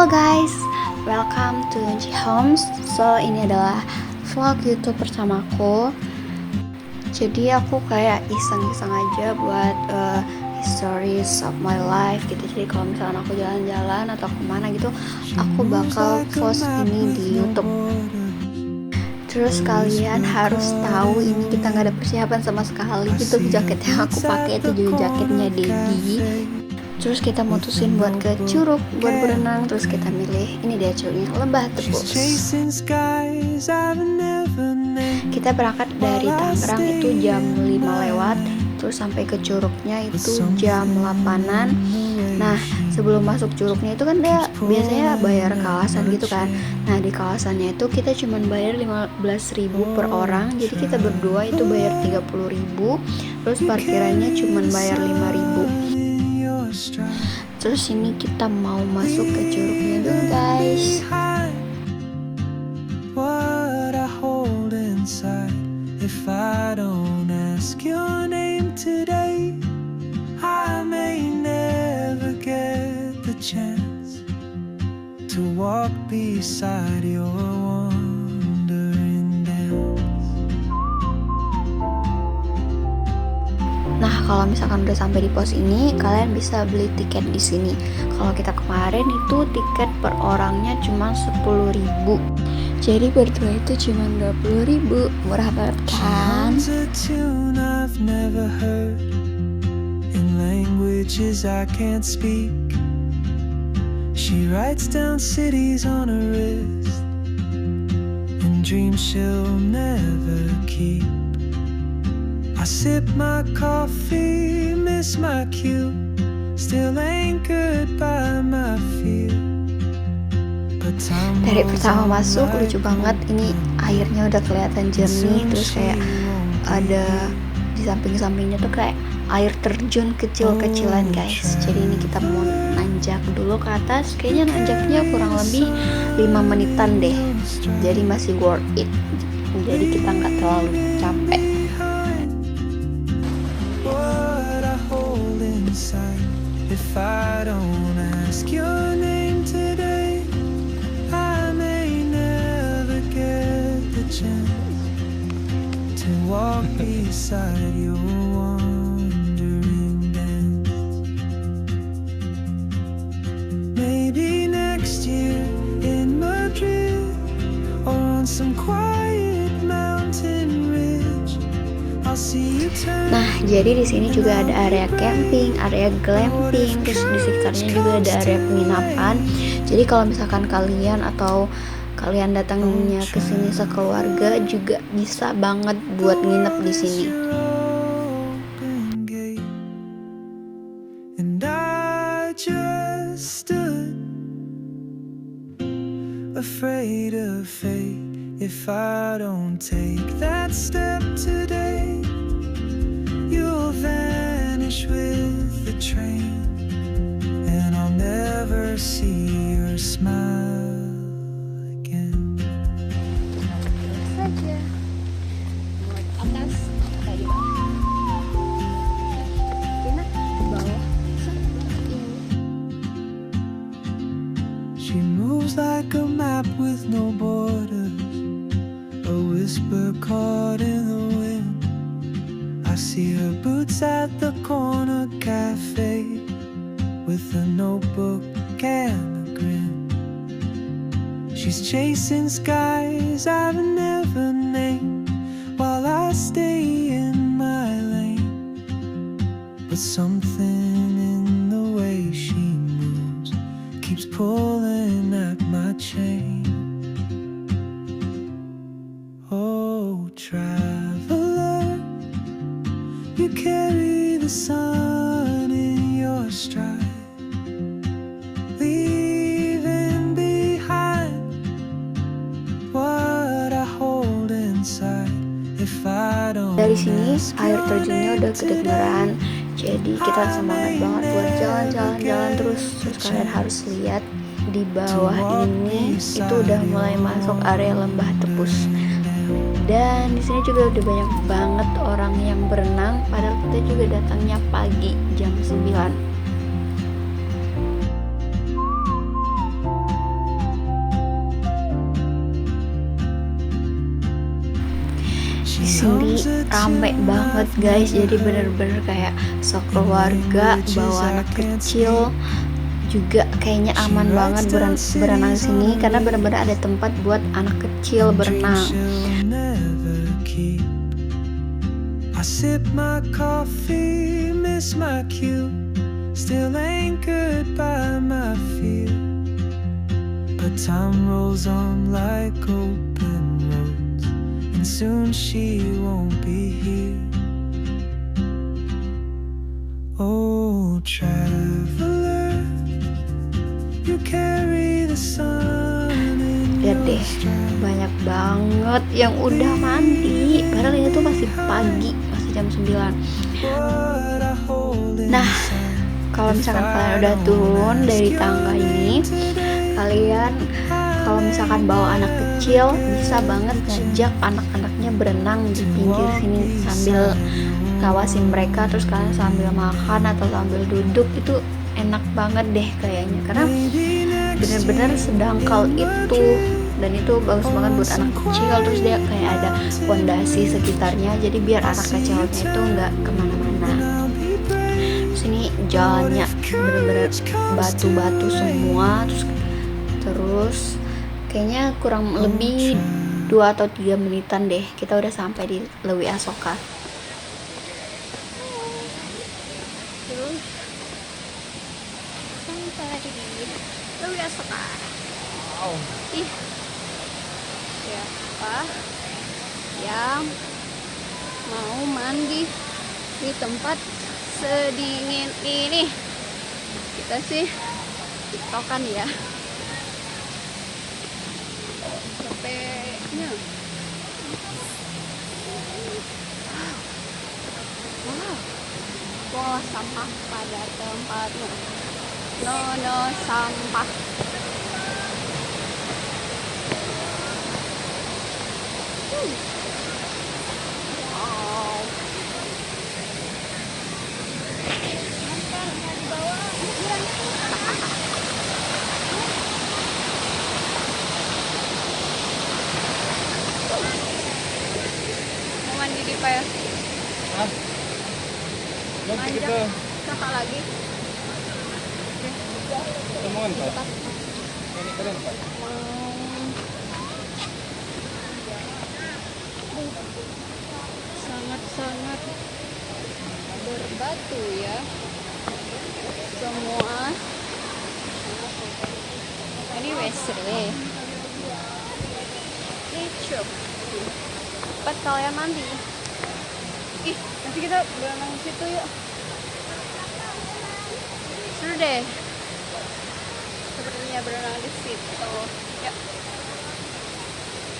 Halo guys, welcome to G Homes. So ini adalah vlog YouTube pertamaku. Jadi aku kayak iseng-iseng aja buat stories of my life gitu. Jadi kalau misalnya aku jalan-jalan atau kemana gitu, aku bakal post ini di YouTube. Terus kalian harus tahu ini kita nggak ada persiapan sama sekali gitu. Jaket yang aku pakai itu juga jaketnya Dedi. Terus kita mutusin buat ke Curug buat berenang. Terus kita milih ini dia curugnya, Lembah Tepus. Kita berangkat dari Tangerang itu jam 5 lewat. Terus sampai ke Curugnya itu jam 8-an. Nah sebelum masuk Curugnya itu kan dia biasanya bayar kawasan gitu kan. Nah di kawasannya itu kita cuma bayar 15.000 per orang. Jadi kita berdua itu bayar 30.000. Terus parkirannya cuma bayar 5.000. Terus ini kita mau masuk ke curugnya dulu guys. What I hold inside, if I don't ask your name today, I may never get the chance to walk beside your wandering dance. Nah, kalau misalkan udah sampai di pos ini, kalian bisa beli tiket di sini. Kalau kita kemarin itu tiket per orangnya cuma 10.000. Jadi berdua itu cuma 20.000. Murah banget kan? She writes down cities on her wrist and dreams she'll never keep. I sip my coffee, miss my cue, still anchored by my fear. Dari pertama masuk lucu banget, ini airnya udah kelihatan jernih, terus kayak ada di samping-sampingnya tuh kayak air terjun kecil-kecilan guys. Jadi ini kita mau nanjak dulu ke atas, kayaknya nanjaknya kurang lebih 5 menitan deh. Jadi masih worth it. Jadi kita nggak terlalu capek. If I don't ask your name today, I may never get the chance to walk beside your wandering dance. Maybe next year in Madrid or on some quiet mountain ridge. Nah, jadi di sini juga ada area camping, area glamping, terus di sekitarnya juga ada area penginapan. Jadi kalau misalkan kalian atau kalian datangnya ke sini sekeluarga juga bisa banget buat nginep di sini. And I just stood afraid of fate. If I don't take that step today, you'll vanish with the train, and I'll never see your smile again. Saja. Atas kayak Kena bawah. She moves like a map with no borders, a whisper caught in the wind. I see her boots at the corner cafe with a notebook and a grin. She's chasing skies I've never named while I stay in my lane. But something in the way she moves keeps pulling at my chain. Oh, traveler, you carry the sun in your stride, leaving behind what I hold inside. If I don't. Dari sini air terjunnya udah kedengeran, jadi kita semangat banget buat jalan-jalan terus. Terus kalian harus lihat di bawah ini itu udah mulai masuk area Lembah Tepus. Dan di sini juga udah banyak banget orang yang berenang, padahal kita juga datangnya pagi jam 9. Di sini rame banget guys, jadi bener-bener kayak sekeluarga bawa anak kecil juga kayaknya aman banget berenang sini karena bener-bener ada tempat buat anak kecil berenang. I sip my coffee, miss my cue, still anchored by my fear. But time rolls on like open roads, and soon she won't be here. Oh, traveler, you carry the sun in Lihat your deh, stride. banyak banget yang udah mandi. Padahal ini tuh masih pagi, masih jam 9. What I hold Nah, inside. kalau misalkan kalian udah turun dari tangga ini, kalian kalau misalkan bawa anak kecil bisa banget ngajak anak-anaknya berenang di pinggir sini sambil ngawasin mereka, terus kalian sambil makan atau sambil duduk. Itu enak banget deh kayaknya karena bener-bener sedangkal itu, dan itu bagus banget buat anak kecil. Terus dia kayak ada fondasi sekitarnya, jadi biar anak kecilnya itu nggak kemana-mana. Sini jalannya bener-bener batu-batu semua, terus kayaknya kurang lebih 2 atau 3 menitan deh kita udah sampai di Lewi Asoka. Terus sampai di Lewi Asoka. Ih, siapa yang mau mandi di tempat sedingin ini? Kita sih tiktokan ya capeknya. Wow, buang sampah pada tempatnya. No sampah. Wow. Mau mandi di payah? Manjak kakak lagi. Temuan Pak. Ini keren Pak. Sangat-sangat berbatu ya semua. Ini WC lucu. Cepat kalian mandi. Ih, nanti kita berenang di situ yuk. Seru deh sepertinya berenang di situ. Yuk.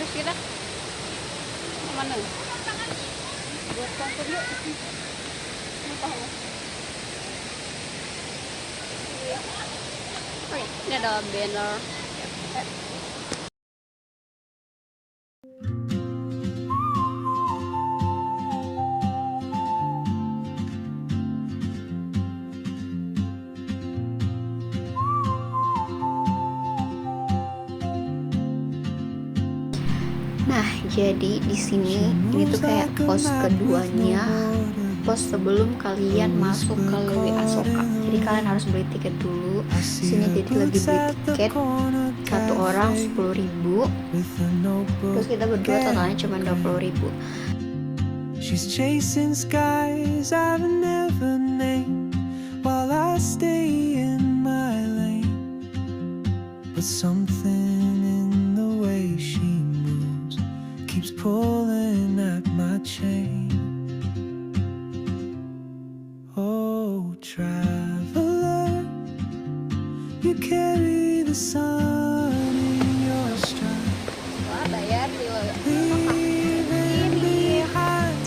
Terus kita kemana? Buat konser yuk. Oke, ini adalah banner. Nah, jadi di sini ini tuh kayak pos keduanya, pos sebelum kalian masuk ke Lewi Asoka. Jadi kalian harus beli tiket dulu. Sini jadi lagi beli tiket satu orang 10.000. Terus kita berdua totalnya cuma 20.000. She's chasing skies I've never named while I stay in my lane. But something in the way she moves keeps pulling at my chain. Oh, traveler, you carry the sun in your stride. Wah, bayar di Leaving behind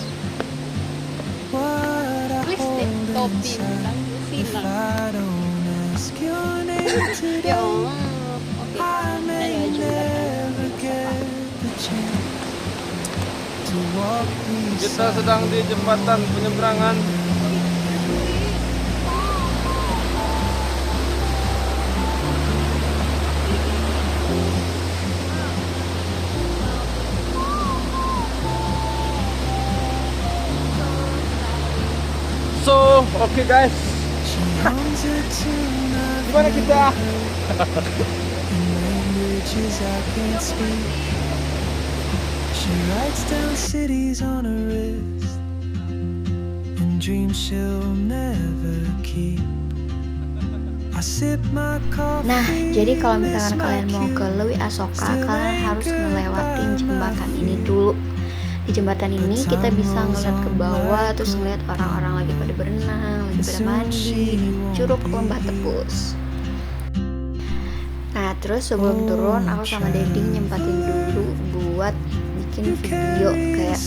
what I Please deh, hold topi inside. If silang. I don't ask your name today, Ya Allah, oke. I may Dari aja udah never get the chance to walk Kita beside. sedang di jembatan penyeberangan. So, oke guys. She hums a tune I've Gimana kita? in languages I can't speak. She writes down cities on her wrist and dreams she'll never keep. I sip my coffee. Nah, jadi kalau misalkan kalian mau ke Lewi Asoka, kalian harus ngelewatin jembatan ini dulu. Di jembatan ini kita bisa ngeliat ke bawah, terus ngeliat orang-orang lagi pada berenang, lagi pada mandi di Curug Lembah Tepus. Nah, terus sebelum turun, aku sama Deding nyempatin dulu buat bikin video kayak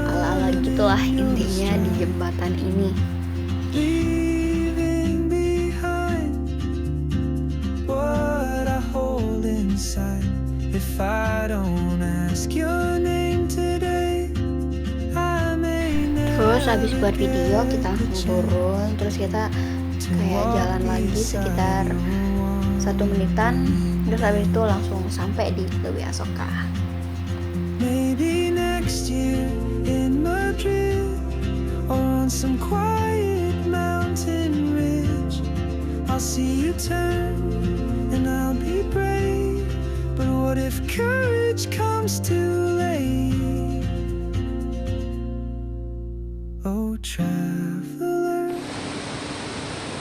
ala-ala gitulah intinya di jembatan ini. Leaving behind what I hold inside. If I don't ask your name today, I may Terus never habis buat video kita langsung turun, terus kita kayak jalan lagi sekitar 1 menitan, terus habis itu langsung sampai di Lewi Asoka. Maybe next year in Madrid or on some quiet mountain ridge, I'll see you turn and I'll be brave. But what if courage comes too late? Oh, traveler,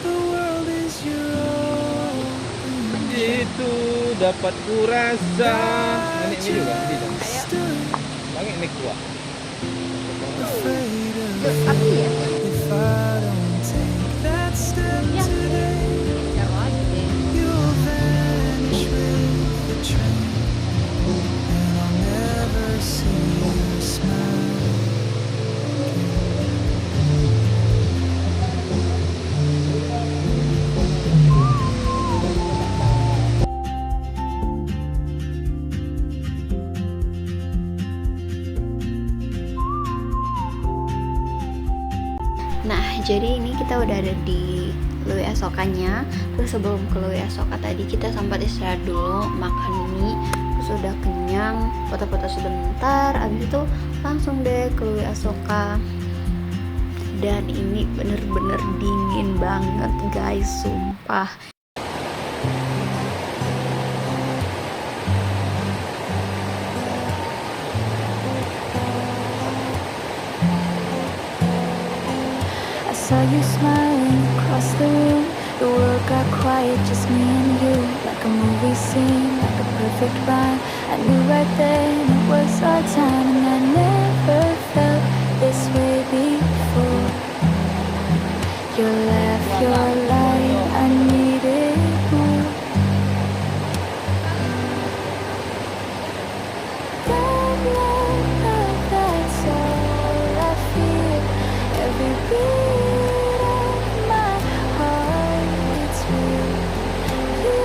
the world is your open. Itu dapat kurasa. Nenek ini juga di dalam. Stood Langit ini kuat. afraid of Api ya? if I don't take that step today. You'll vanish with the train, and I'll never see your smile. Nah, jadi ini kita udah ada di Lewi Asokanya. Terus sebelum ke Lewi Asoka tadi kita sempat istirahat dulu, makan mie, terus udah kenyang, foto-foto sebentar, abis itu langsung deh ke Lewi Asoka. Dan ini bener-bener dingin banget guys, sumpah. I saw you smiling across the room. The world got quiet, just me and you. Like a movie scene, like a perfect rhyme. I knew right then it was our time, and I never felt this way before. Your laugh, your light, I needed more. Love, love, love, that's all I feel. Every beat of my heart, it's real. You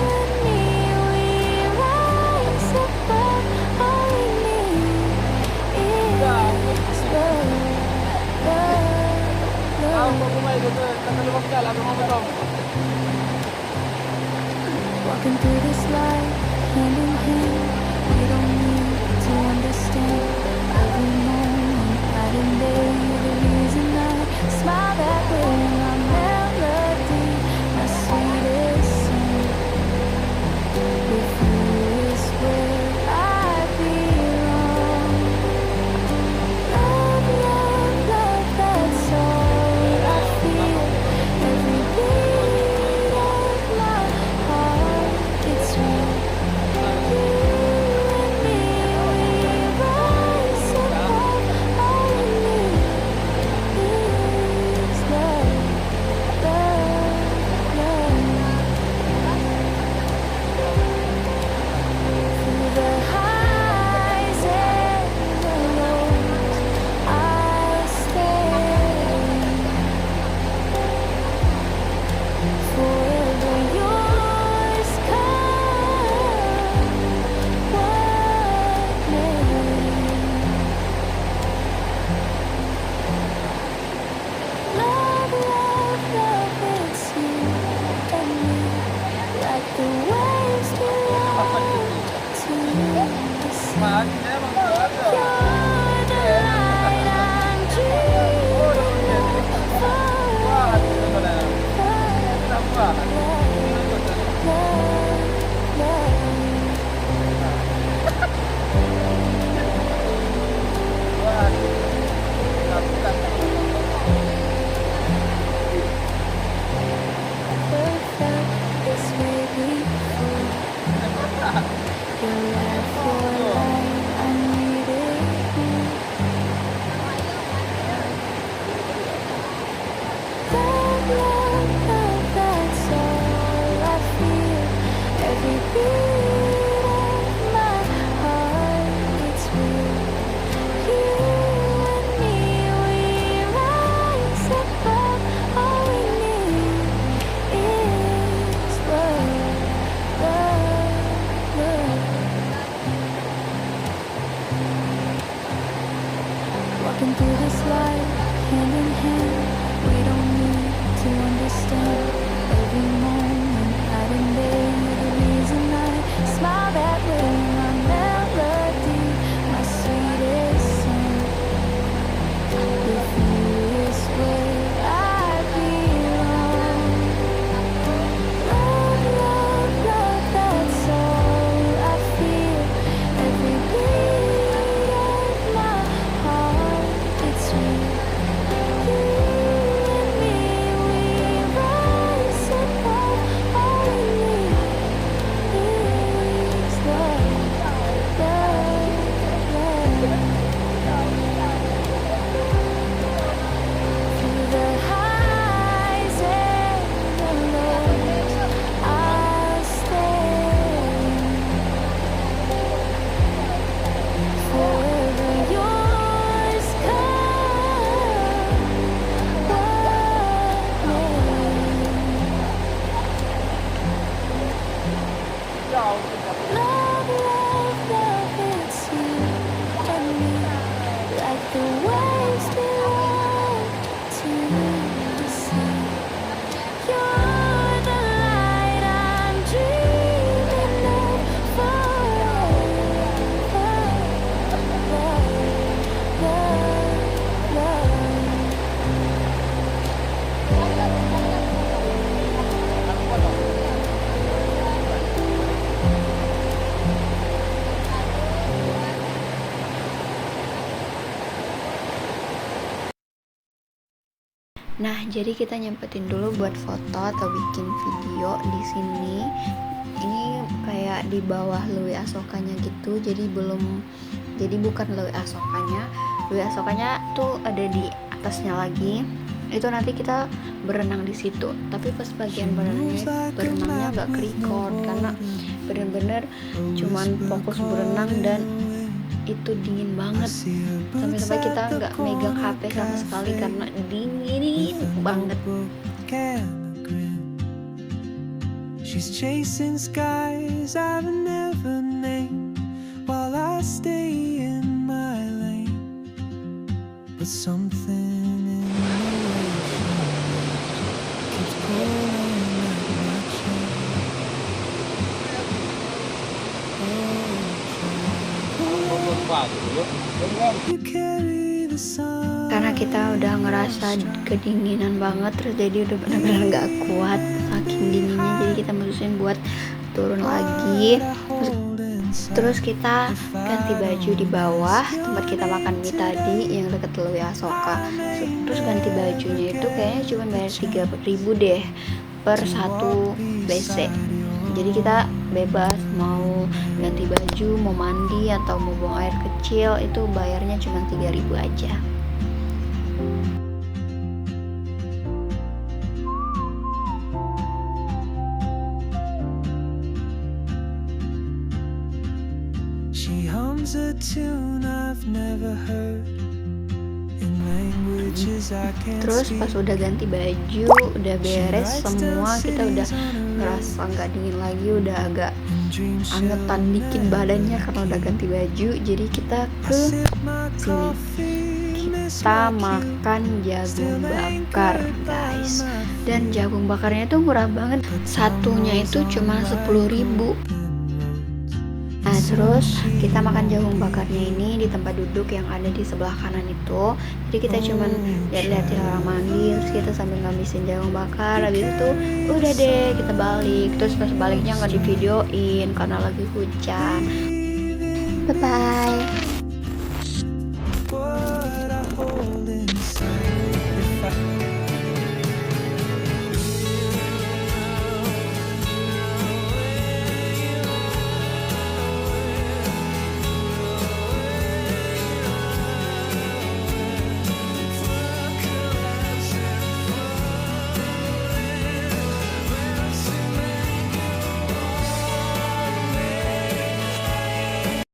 and me, we rise above. All we need is love, love, love. Walking through this life, hand in hand. We don't need to understand every moment, night and day. The reason I smile that way, my melody, my sweetest song. With you is where I belong. Love, love, love, that's all I feel. Every beat of my heart, it's real. You and me, we rise walking through this life, hand in hand. We don't need to understand every moment, night and day. You're the reason I smile that way. My melody, my sweetest song. With you is where I belong. Love, love, love, that's all I feel. Every beat of my heart, it's real. You and me, we rise above. All we need is love, love, love. Through the highs and the lows, I'll stay. Forever yours, come what may. Love, love, love, it's you and me, like the waves belong to the sea. You're the light I'm dreaming of forever. Love, love, love. Nah, jadi kita nyempetin dulu buat foto atau bikin video di sini. Ini kayak di bawah Louis Asokanya gitu, jadi bukan Louis Asokanya. Louis Asokanya tuh ada di atasnya lagi. Itu nanti kita berenang di situ. Tapi pas bagian berenangnya nggak ke-record karena bener-bener cuman fokus berenang dan itu dingin banget. Sampai-sampai kita nggak megang HP sama sekali karena dingin banget. She's chasing skies I've never named while I stay in my lane. But something in the way keeps pulling at my chain. You carry the sun. Karena kita udah ngerasa kedinginan banget, terus jadi udah benar-benar nggak kuat saking dinginnya, jadi kita mutusin buat turun lagi. Terus kita ganti baju di bawah tempat kita makan mie tadi yang deket Louis Asoka. Terus ganti bajunya itu kayaknya cuma bayar 3.000 deh per satu WC. Jadi kita bebas mau ganti baju, mau mandi atau mau buang air kecil, itu bayarnya cuma 3.000 aja. She hums a tune I've never heard in languages I can't Terus speak. pas udah ganti baju, udah beres semua, kita udah ngerasa nggak dingin lagi, udah agak angetan dikit badannya karena udah ganti baju. Jadi kita ke sini, kita makan jagung bakar guys. Dan jagung bakarnya itu murah banget, satunya itu cuma 10.000. Nah terus kita makan jagung bakarnya ini di tempat duduk yang ada di sebelah kanan itu. Jadi kita cuman lihat-liatin orang mandi, terus kita sambil ngabisin jagung bakar. Habis itu udah deh kita balik. Terus pas baliknya nggak di videoin karena lagi hujan. Bye bye.